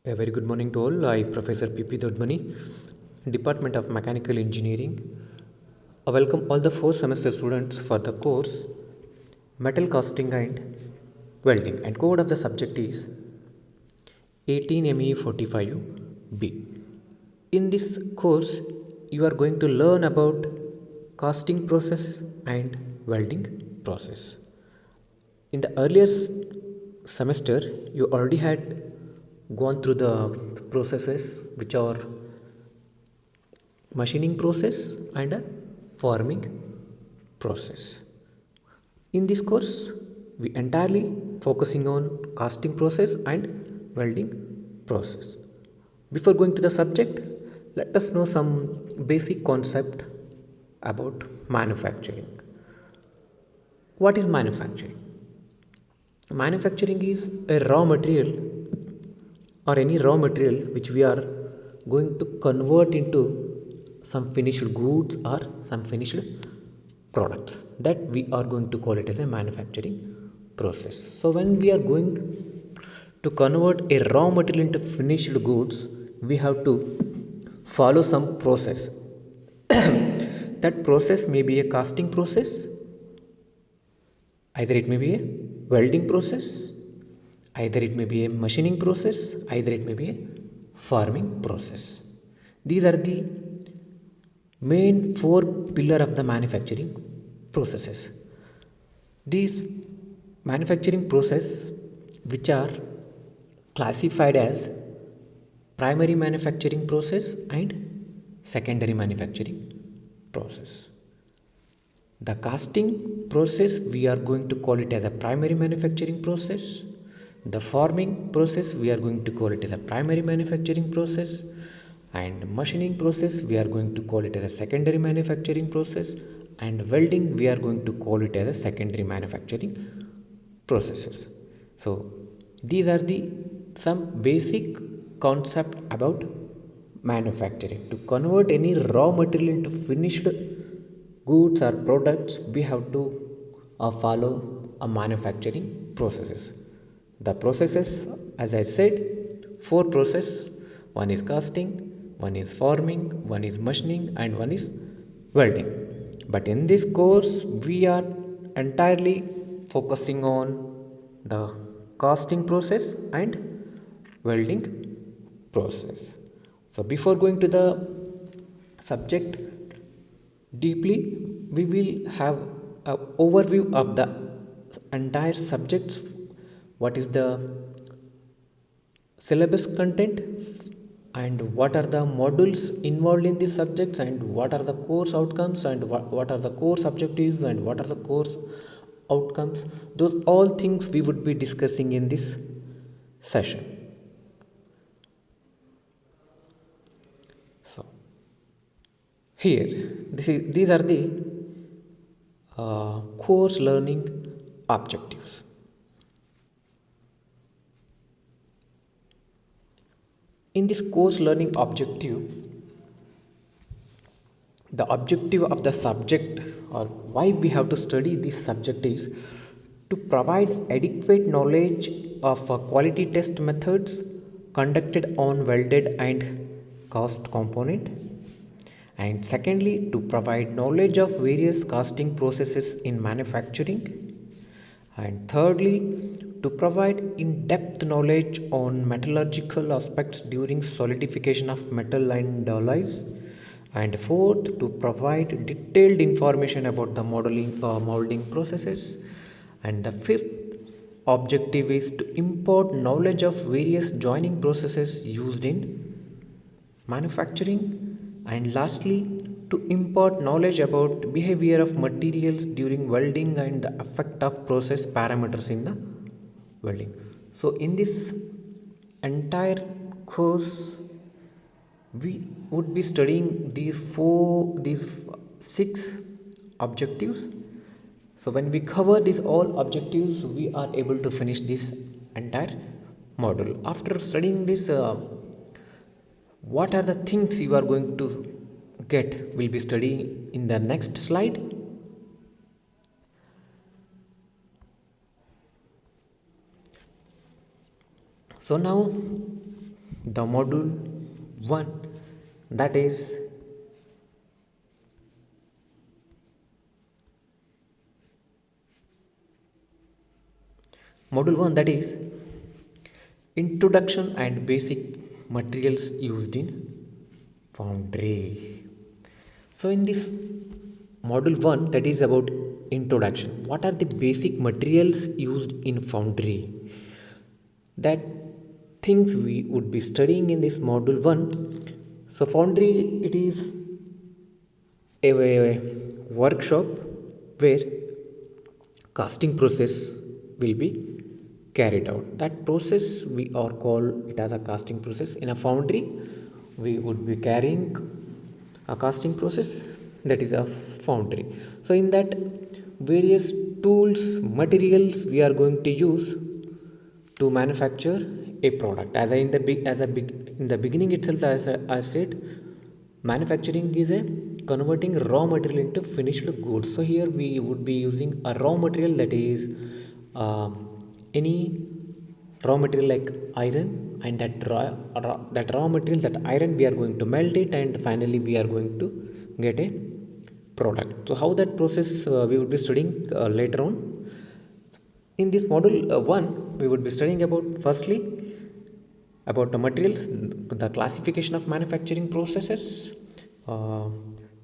A very good morning to all. I, Professor P.P. Dodmani, Department of Mechanical Engineering. I welcome all the 4th semester students for the course Metal Casting and Welding, and code of the subject is 18ME45B. In this course, you are going to learn about casting process and welding process. In the earlier semester, you already had gone through the processes which are machining process and a forming process. In this course, we entirely focusing on casting process and welding process. Before going to the subject, let us know some basic concept about manufacturing. What is manufacturing? Manufacturing is a raw material or any raw material which we are going to convert into some finished goods or some finished products, that we are going to call it as a manufacturing process. So when we are going to convert a raw material into finished goods, we have to follow some process. That process may be a casting process, either it may be a welding process, either it may be a machining process, either it may be a forming process. These are the main four pillar of the manufacturing processes. These manufacturing process which are classified as primary manufacturing process and secondary manufacturing process. The casting process we are going to call it as a primary manufacturing process. The forming process we are going to call it as a primary manufacturing process, and machining process we are going to call it as a secondary manufacturing process, and welding we are going to call it as a secondary manufacturing processes. So these are the some basic concept about manufacturing. To convert any raw material into finished goods or products, we have to follow a manufacturing processes. The processes, as I said, four process: one is casting, one is forming, one is machining, and one is welding. But in this course we are entirely focusing on the casting process and welding process. So before going to the subject deeply, we will have an overview of the entire subjects. What is the syllabus content, and what are the modules involved in these subjects, and what are the course outcomes, and what are the course objectives, and what are the course outcomes. Those all things we would be discussing in this session. So here, these are the course learning objectives. In this course learning objective, the objective of the subject, or why we have to study this subject, is to provide adequate knowledge of quality test methods conducted on welded and cast component, and secondly, to provide knowledge of various casting processes in manufacturing, and thirdly, to provide in-depth knowledge on metallurgical aspects during solidification of metal and alloys, and fourth, to provide detailed information about the molding processes, and the fifth objective is to impart knowledge of various joining processes used in manufacturing, and lastly, to impart knowledge about behavior of materials during welding and the effect of process parameters in the welding. So in this entire course we would be studying these six objectives. So when we cover these all objectives, we are able to finish this entire module. After studying this, what are the things you are going to get, we'll be studying in the next slide. So now the module 1, that is module 1, that is introduction and basic materials used in foundry. So in this module 1, that is about introduction, what are the basic materials used in foundry, that things we would be studying in this module 1. So foundry, it is a workshop where casting process will be carried out. That process we are called it as a casting process. In a foundry, we would be carrying a casting process, that is a foundry. So in that, various tools, materials we are going to use to manufacture a product. As I in the big as a big in the beginning itself, as I said, manufacturing is a converting raw material into finished goods. So here we would be using a raw material, that is any raw material like iron, and that raw material, that iron, we are going to melt it, and finally we are going to get a product. So how that process we would be studying later on. In this module 1, we would be studying about, firstly, about the materials, the classification of manufacturing processes, uh,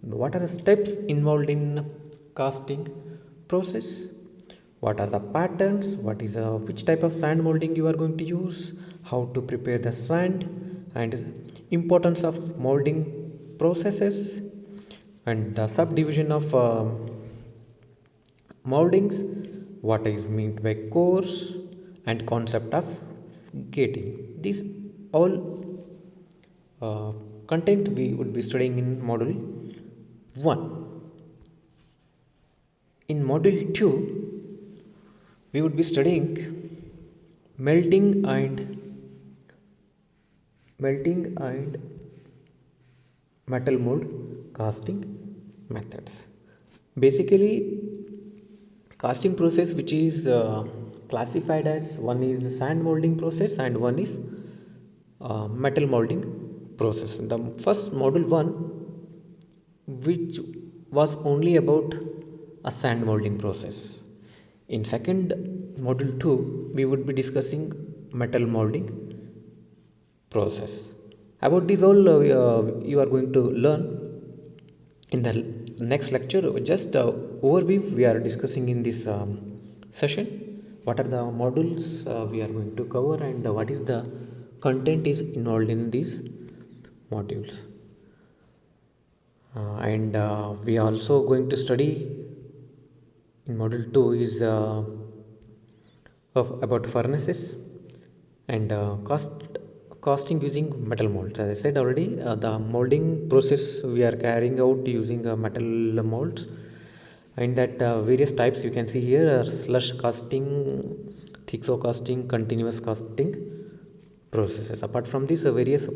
what are the steps involved in casting process, what are the patterns, what is which type of sand molding you are going to use, how to prepare the sand, and importance of molding processes, and the subdivision of moldings, what is meant by course, and concept of gating. These all content we would be studying in module 1. In module 2, we would be studying melting and metal mold casting methods. Basically, casting process which is classified as, one is sand molding process and one is metal molding process. The first module 1, which was only about a sand molding process. In second module 2, we would be discussing metal molding process. About this all you are going to learn in the next lecture. Just overview we are discussing in this session, what are the modules we are going to cover, and what is the content is involved in these modules. And we are also going to study in module 2 is about furnaces and casting using metal molds. As I said already, the molding process we are carrying out using metal molds, and that various types you can see here are slush casting, thixo casting, continuous casting processes. Apart from this, various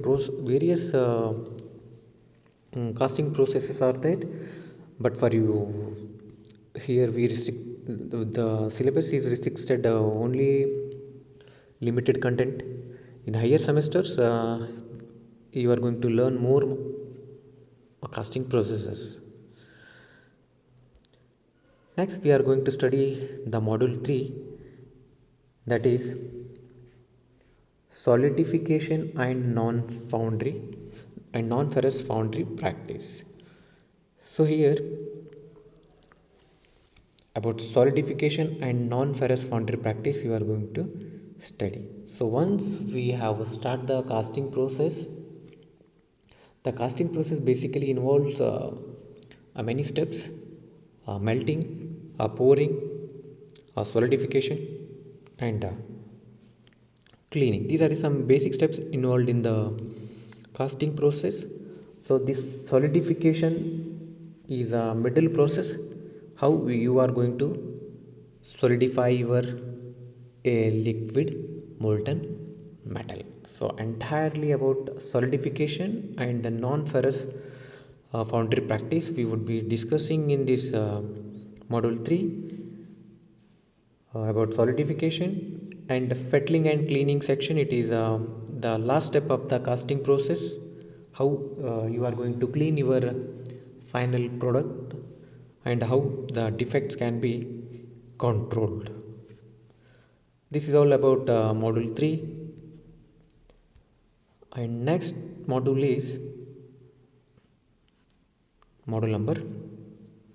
casting processes are there, but for you here we restrict the syllabus is restricted only limited content. In higher semesters, you are going to learn more casting processes. Next, we are going to study the module 3, that is solidification and non-ferrous foundry practice. So here, about solidification and non-ferrous foundry practice you are going to study. So once we have start the casting process, the casting process basically involves many steps: melting, pouring, solidification, and cleaning. These are some basic steps involved in the casting process. So this solidification is a middle process, how you are going to solidify your a liquid molten metal. So entirely about solidification and the non-ferrous foundry practice we would be discussing in this module 3. About solidification, And fettling and cleaning section, it is the last step of the casting process, how you are going to clean your final product and how the defects can be controlled. This is all about module 3. And next module is module number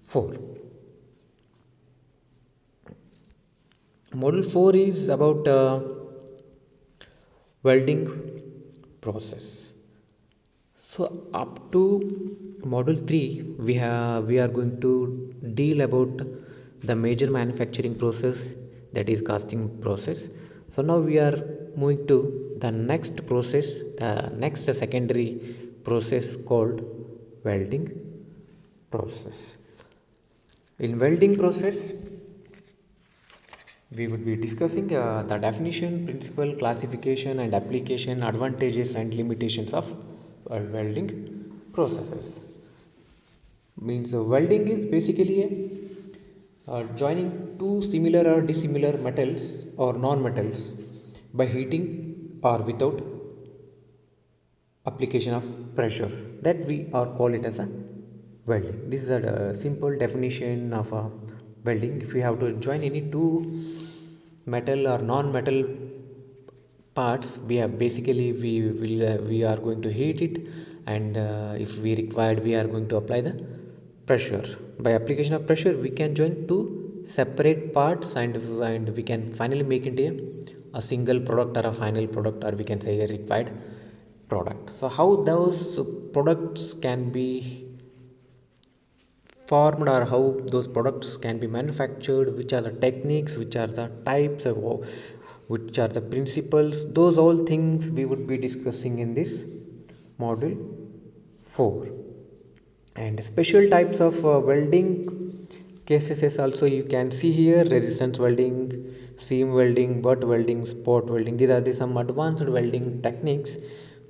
4. Module 4 is about welding process. So up to module 3 we are going to deal about the major manufacturing process, that is casting process. So now we are moving to the next process, the next secondary process called welding process. In welding process, we would be discussing the definition, principle, classification and application, advantages and limitations of welding processes. Means welding is basically joining two similar or dissimilar metals or non-metals by heating or without application of pressure, that we are call it as a welding. This is a simple definition of a welding. If we have to join any two metal or non-metal parts, we have basically we are going to heat it, and if we required, we are going to apply the pressure. By application of pressure, we can join two separate parts, and we can finally make it a single product or a final product, or we can say a required product. So how those products can be formed, or how those products can be manufactured, which are the techniques, which are the types of, which are the principles, those all things we would be discussing in this module 4. And special types of welding cases is also you can see here: resistance welding, seam welding, butt welding, spot welding. These are some advanced welding techniques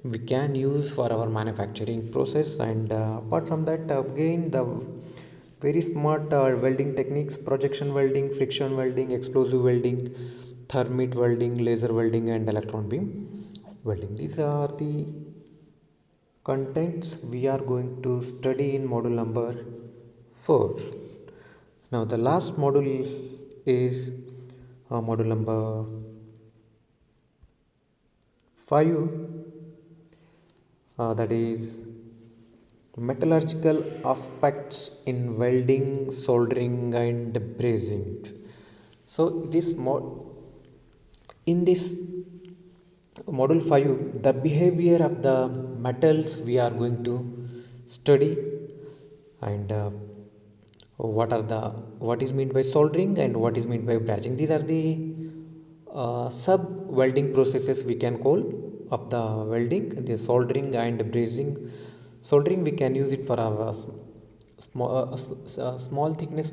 we can use for our manufacturing process. And apart from that, again, the very smart welding techniques: projection welding, friction welding, explosive welding, thermite welding, laser welding and electron beam welding. These are the contents we are going to study in module number 4. Now the last module is module number 5, that is metallurgical aspects in welding, soldering and brazing. So in this module 5, the behavior of the metals we are going to study, and what is meant by soldering and what is meant by brazing. These are the sub welding processes we can call of the welding: the soldering and brazing. Soldering, we can use it for our small thickness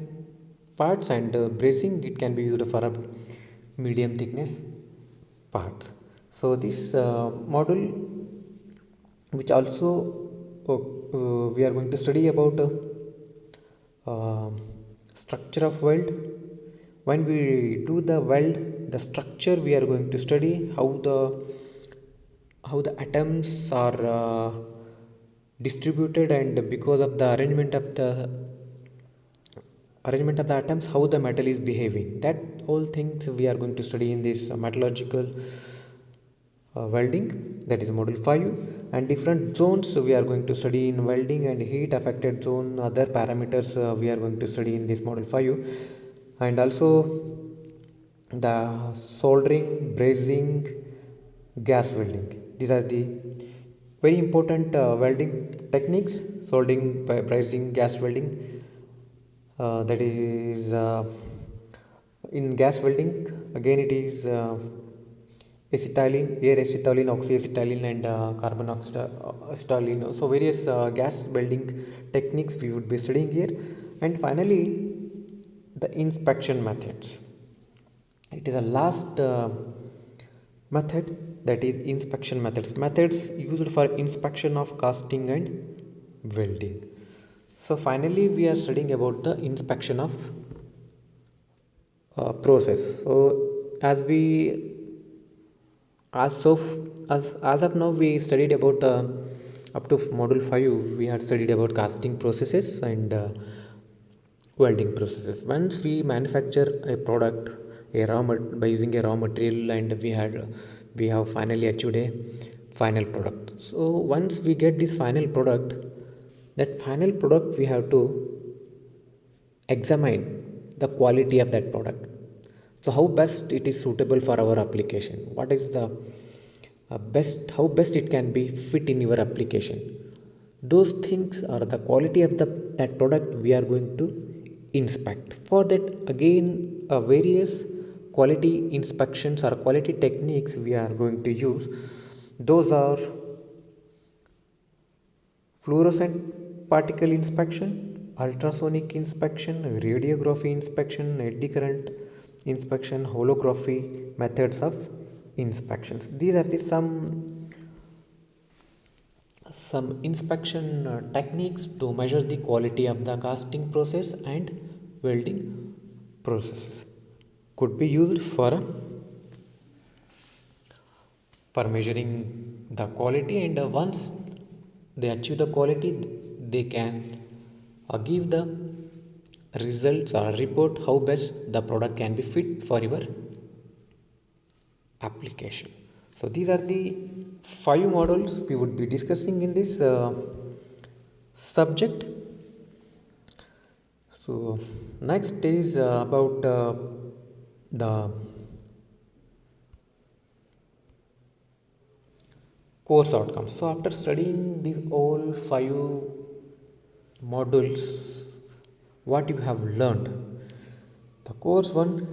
parts, and brazing, it can be used for a medium thickness parts. So this module, which also we are going to study about structure of weld. When we do the weld, the structure, we are going to study how the atoms are distributed, and because of the arrangement of the atoms, how the metal is behaving. That whole things we are going to study in this metallurgical welding, that is module 5. And different zones we are going to study in welding, and heat affected zone, other parameters we are going to study in this module 5. And also the soldering, brazing, gas welding. These are the very important welding techniques: soldering, brazing, gas welding. That is in gas welding, again it is acetylene, air acetylene, oxyacetylene and carbon acetylene. So various gas welding techniques we would be studying here. And finally, the inspection methods. It is a last method, that is inspection methods used for inspection of casting and welding. So finally we are studying about the inspection of process. So as we As of as of now, we studied about up to module 5. We had studied about casting processes and welding processes. Once we manufacture a product, by using a raw material, and we have finally achieved a final product. So once we get this final product, that final product we have to examine the quality of that product. So how best it is suitable for our application, what is the best, how best it can be fit in your application. Those things are the quality of the that product we are going to inspect. For that, again, various quality inspections or quality techniques we are going to use. Those are fluorescent particle inspection, ultrasonic inspection, radiography inspection, eddy current inspection, holography methods of inspections. These are the some inspection techniques to measure the quality of the casting process and welding processes. Could be used for measuring the quality, and once they achieve the quality, they can give the results or report how best the product can be fit for your application. So these are the 5 models we would be discussing in this subject. So next is about the course outcomes. So after studying these all 5 modules, what you have learned? The course one,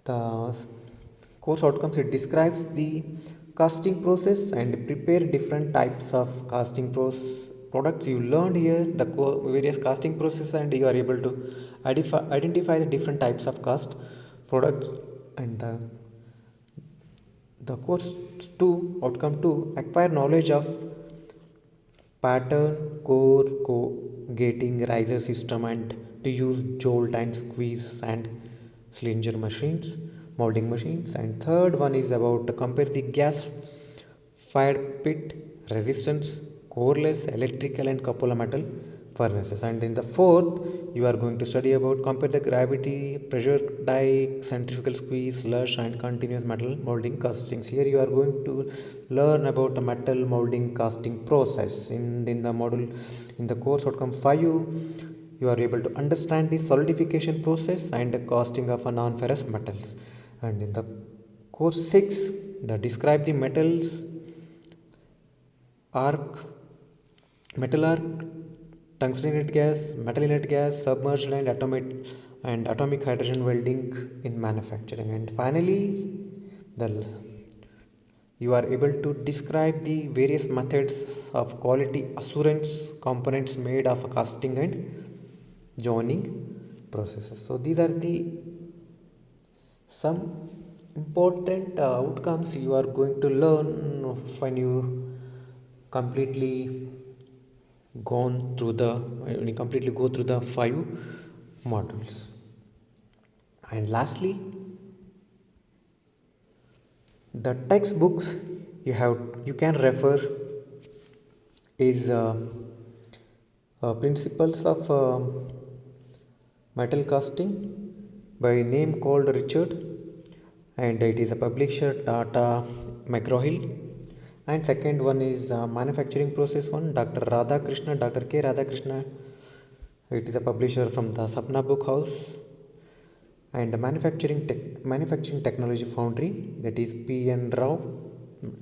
the course outcomes, it describes the casting process and prepare different types of casting process products. You learned here the various casting process, and you are able to identify the different types of cast products. And the course 2, outcome 2, acquire knowledge of pattern core gating riser system, and to use jolt and squeeze and cylinder machines, molding machines. And third one is about to compare the gas fired pit resistance, coreless electrical and cupola metal furnaces. And in the fourth, you are going to study about compare the gravity pressure die centrifugal squeeze slush and continuous metal molding castings. Here you are going to learn about the metal molding casting process. In the module, in the course outcome 5, you are able to understand the solidification process and the casting of a non-ferrous metals. And in the course 6, the describe the metals arc, metal arc, tungsten inert gas, metal inert gas, submerged and atomic hydrogen welding in manufacturing. And finally, the you are able to describe the various methods of quality assurance components made of casting and joining processes. So these are the some important outcomes you are going to learn when you completely when you completely go through the 5 modules. And lastly, the textbooks you can refer is principles of metal casting by name called Richard, and it is a publisher Tata McGraw-Hill. And second one is manufacturing process one, Dr. Radhakrishna, Dr. K. Radhakrishna. It is a publisher from the Sapna Book House. And the manufacturing technology foundry, that is P.N. Rao.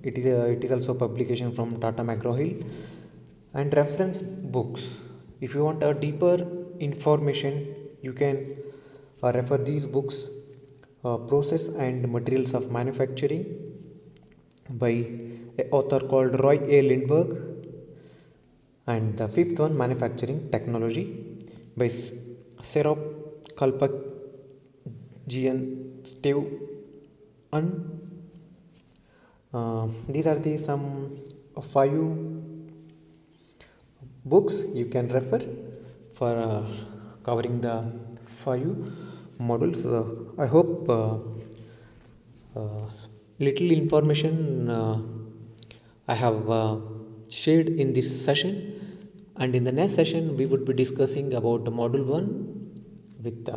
It is also publication from Tata McGraw-Hill. And reference books, if you want a deeper information, you can refer these books, Process and Materials of Manufacturing by an author called Roy A. Lindbergh. And the fifth one, Manufacturing Technology by Serap Kalpakjian Steve. These are the some 5 books you can refer. for covering the 5 modules. I hope little information I have shared in this session, and in the next session we would be discussing about module 1 with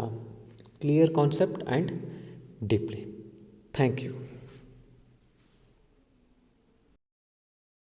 clear concept and deeply. Thank you.